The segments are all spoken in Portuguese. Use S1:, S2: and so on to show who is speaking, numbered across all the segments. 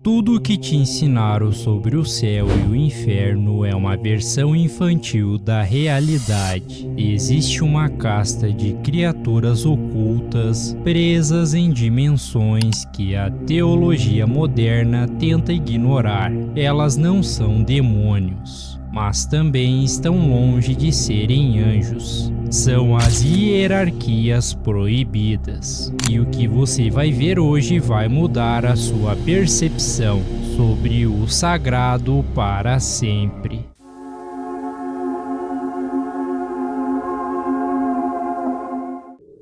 S1: Tudo o que te ensinaram sobre o céu e o inferno é uma versão infantil da realidade. Existe uma casta de criaturas ocultas presas em dimensões que a teologia moderna tenta ignorar. Elas não são demônios, mas também estão longe de serem anjos. São as hierarquias proibidas. E o que você vai ver hoje vai mudar a sua percepção sobre o sagrado para sempre.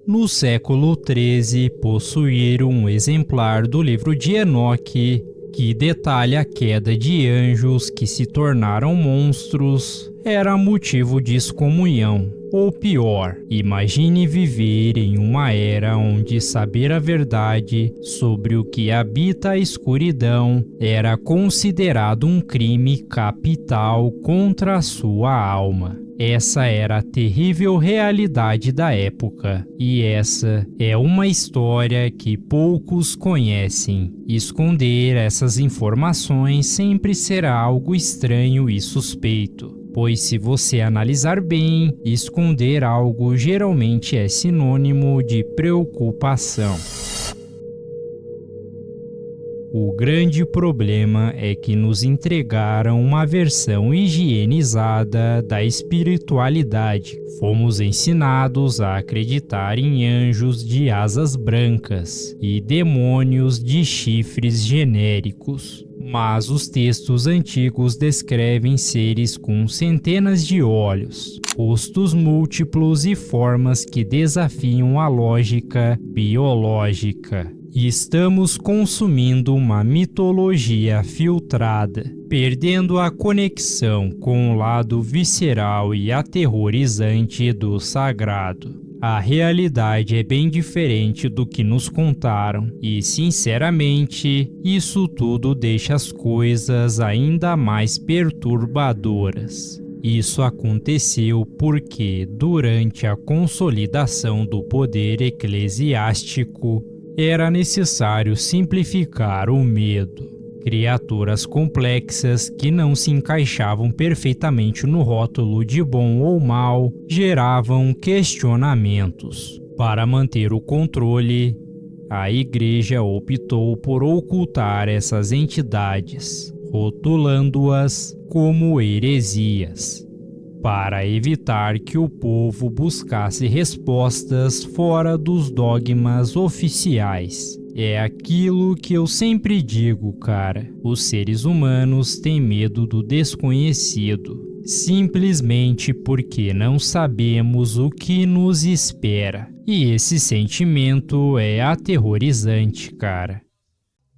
S1: No século XIII, possuir um exemplar do livro de Enoque, que detalha a queda de anjos que se tornaram monstros, era motivo de excomunhão. Ou pior, imagine viver em uma era onde saber a verdade sobre o que habita a escuridão era considerado um crime capital contra a sua alma. Essa era a terrível realidade da época, e essa é uma história que poucos conhecem. Esconder essas informações sempre será algo estranho e suspeito. Pois se você analisar bem, esconder algo geralmente é sinônimo de preocupação. O grande problema é que nos entregaram uma versão higienizada da espiritualidade. Fomos ensinados a acreditar em anjos de asas brancas e demônios de chifres genéricos. Mas os textos antigos descrevem seres com centenas de olhos, rostos múltiplos e formas que desafiam a lógica biológica. E estamos consumindo uma mitologia filtrada, perdendo a conexão com o lado visceral e aterrorizante do sagrado. A realidade é bem diferente do que nos contaram e, sinceramente, isso tudo deixa as coisas ainda mais perturbadoras. Isso aconteceu porque, durante a consolidação do poder eclesiástico, era necessário simplificar o medo. Criaturas complexas que não se encaixavam perfeitamente no rótulo de bom ou mal geravam questionamentos. Para manter o controle, a Igreja optou por ocultar essas entidades, rotulando-as como heresias, para evitar que o povo buscasse respostas fora dos dogmas oficiais. É aquilo que eu sempre digo, cara. Os seres humanos têm medo do desconhecido, simplesmente porque não sabemos o que nos espera. E esse sentimento é aterrorizante, cara.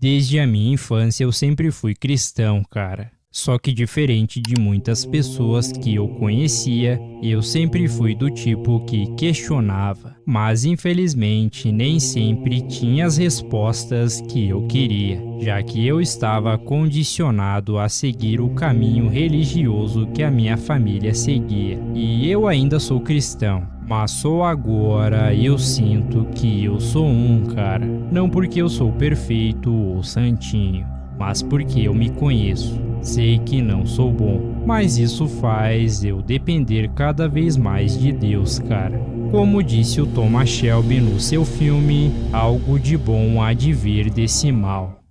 S1: Desde a minha infância eu sempre fui cristão, cara. Só que diferente de muitas pessoas que eu conhecia, eu sempre fui do tipo que questionava, mas infelizmente nem sempre tinha as respostas que eu queria, já que eu estava condicionado a seguir o caminho religioso que a minha família seguia. E eu ainda sou cristão, mas só agora eu sinto que eu sou cara. Não porque eu sou perfeito ou santinho, mas porque eu me conheço. Sei que não sou bom, mas isso faz eu depender cada vez mais de Deus, cara. Como disse o Thomas Shelby no seu filme, algo de bom há de vir desse mal.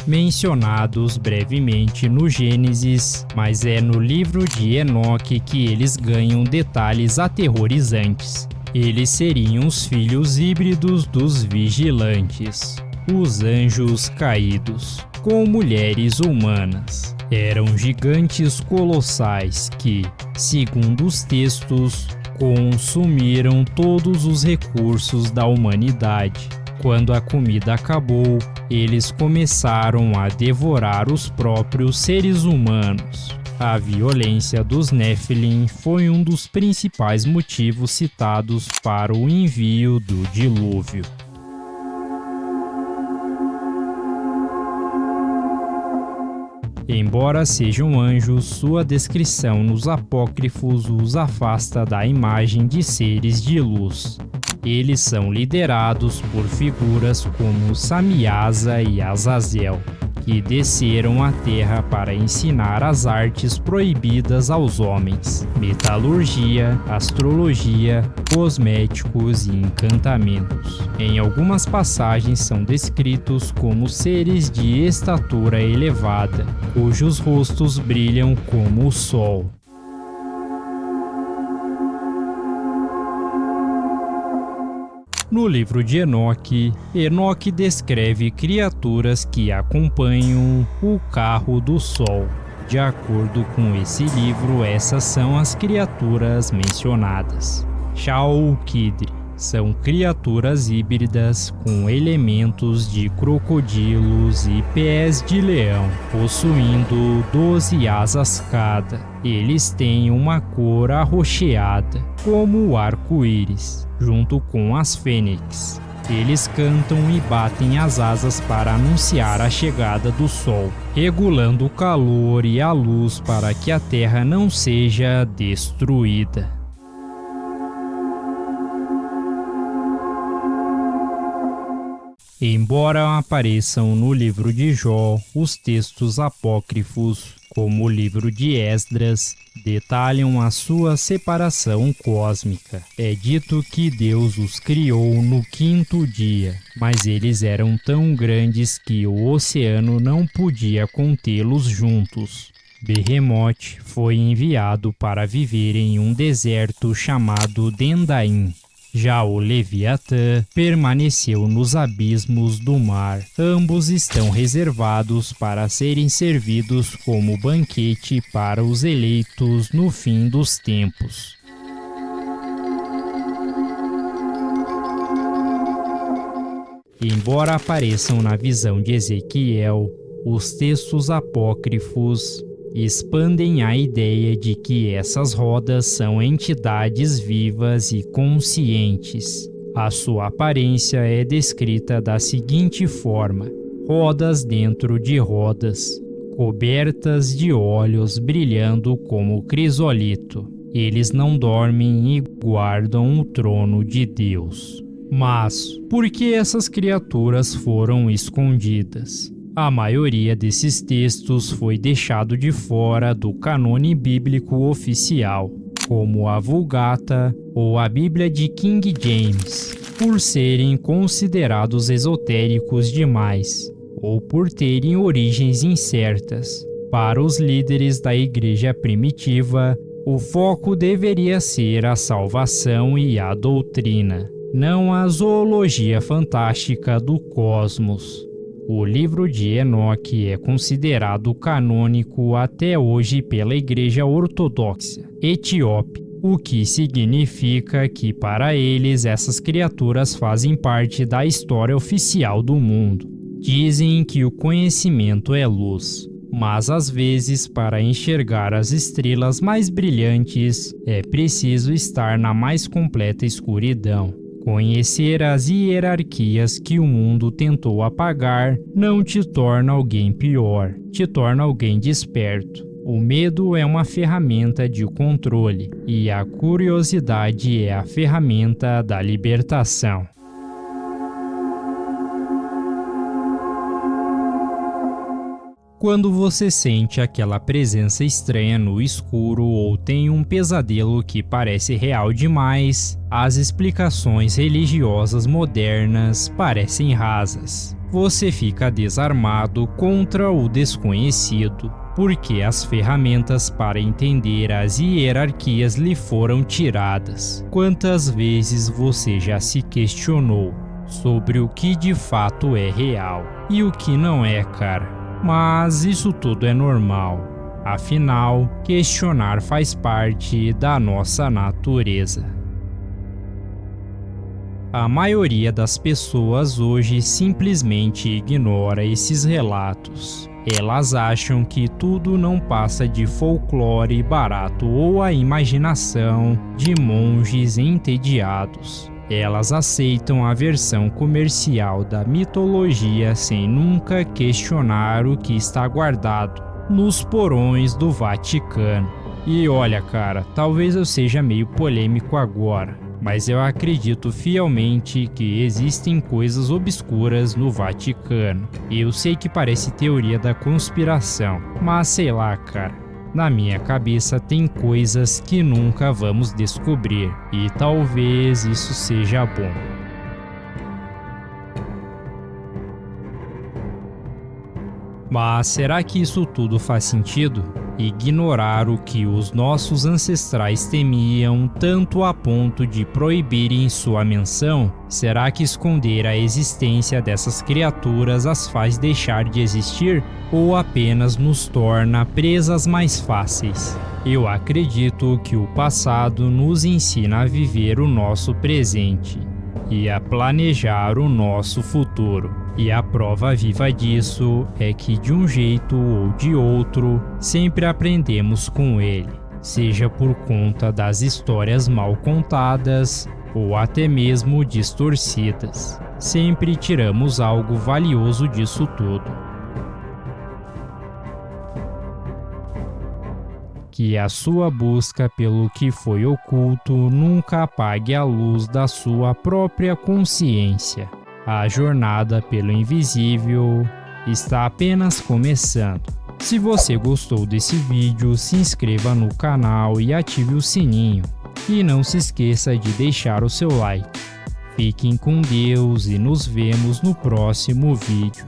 S1: Mencionados brevemente no Gênesis, mas é no livro de Enoque que eles ganham detalhes aterrorizantes. Eles seriam os filhos híbridos dos vigilantes, os anjos caídos, com mulheres humanas. Eram gigantes colossais que, segundo os textos, consumiram todos os recursos da humanidade. Quando a comida acabou, eles começaram a devorar os próprios seres humanos. A violência dos Nephilim foi um dos principais motivos citados para o envio do dilúvio. Embora sejam anjos, sua descrição nos apócrifos os afasta da imagem de seres de luz. Eles são liderados por figuras como Samyaza e Azazel, que desceram à Terra para ensinar as artes proibidas aos homens: metalurgia, astrologia, cosméticos e encantamentos. Em algumas passagens são descritos como seres de estatura elevada, cujos rostos brilham como o sol. No livro de Enoque, Enoque descreve criaturas que acompanham o carro do sol. De acordo com esse livro, essas são as criaturas mencionadas. Shaul-Kidri são criaturas híbridas com elementos de crocodilos e pés de leão, possuindo 12 asas cada. Eles têm uma cor arroxeada, como o arco-íris, junto com as fênix. Eles cantam e batem as asas para anunciar a chegada do sol, regulando o calor e a luz para que a terra não seja destruída. Embora apareçam no livro de Jó, os textos apócrifos, como o livro de Esdras, detalham a sua separação cósmica. É dito que Deus os criou no 5º dia, mas eles eram tão grandes que o oceano não podia contê-los juntos. Behemoth foi enviado para viver em um deserto chamado Dendaim. Já o Leviatã permaneceu nos abismos do mar. Ambos estão reservados para serem servidos como banquete para os eleitos no fim dos tempos. Embora apareçam na visão de Ezequiel, os textos apócrifos expandem a ideia de que essas rodas são entidades vivas e conscientes. A sua aparência é descrita da seguinte forma: rodas dentro de rodas, cobertas de olhos brilhando como crisolito. Eles não dormem e guardam o trono de Deus. Mas por que essas criaturas foram escondidas? A maioria desses textos foi deixado de fora do cânone bíblico oficial, como a Vulgata ou a Bíblia de King James, por serem considerados esotéricos demais, ou por terem origens incertas. Para os líderes da igreja primitiva, o foco deveria ser a salvação e a doutrina, não a zoologia fantástica do cosmos. O livro de Enoque é considerado canônico até hoje pela Igreja Ortodoxa Etíope, o que significa que para eles essas criaturas fazem parte da história oficial do mundo. Dizem que o conhecimento é luz, mas às vezes para enxergar as estrelas mais brilhantes é preciso estar na mais completa escuridão. Conhecer as hierarquias que o mundo tentou apagar não te torna alguém pior, te torna alguém desperto. O medo é uma ferramenta de controle e a curiosidade é a ferramenta da libertação. Quando você sente aquela presença estranha no escuro ou tem um pesadelo que parece real demais, as explicações religiosas modernas parecem rasas. Você fica desarmado contra o desconhecido, porque as ferramentas para entender as hierarquias lhe foram tiradas. Quantas vezes você já se questionou sobre o que de fato é real e o que não é, cara? Mas isso tudo é normal. Afinal, questionar faz parte da nossa natureza. A maioria das pessoas hoje simplesmente ignora esses relatos. Elas acham que tudo não passa de folclore barato ou a imaginação de monges entediados. Elas aceitam a versão comercial da mitologia sem nunca questionar o que está guardado nos porões do Vaticano. E olha, cara, talvez eu seja meio polêmico agora, mas eu acredito fielmente que existem coisas obscuras no Vaticano. Eu sei que parece teoria da conspiração, mas sei lá, cara. Na minha cabeça tem coisas que nunca vamos descobrir, e talvez isso seja bom. Mas será que isso tudo faz sentido? Ignorar o que os nossos ancestrais temiam tanto a ponto de proibirem sua menção? Será que esconder a existência dessas criaturas as faz deixar de existir? Ou apenas nos torna presas mais fáceis? Eu acredito que o passado nos ensina a viver o nosso presente e a planejar o nosso futuro. E a prova viva disso é que, de um jeito ou de outro, sempre aprendemos com ele, seja por conta das histórias mal contadas ou até mesmo distorcidas. Sempre tiramos algo valioso disso tudo. Que a sua busca pelo que foi oculto nunca apague a luz da sua própria consciência. A jornada pelo invisível está apenas começando. Se você gostou desse vídeo, se inscreva no canal e ative o sininho. E não se esqueça de deixar o seu like. Fiquem com Deus e nos vemos no próximo vídeo.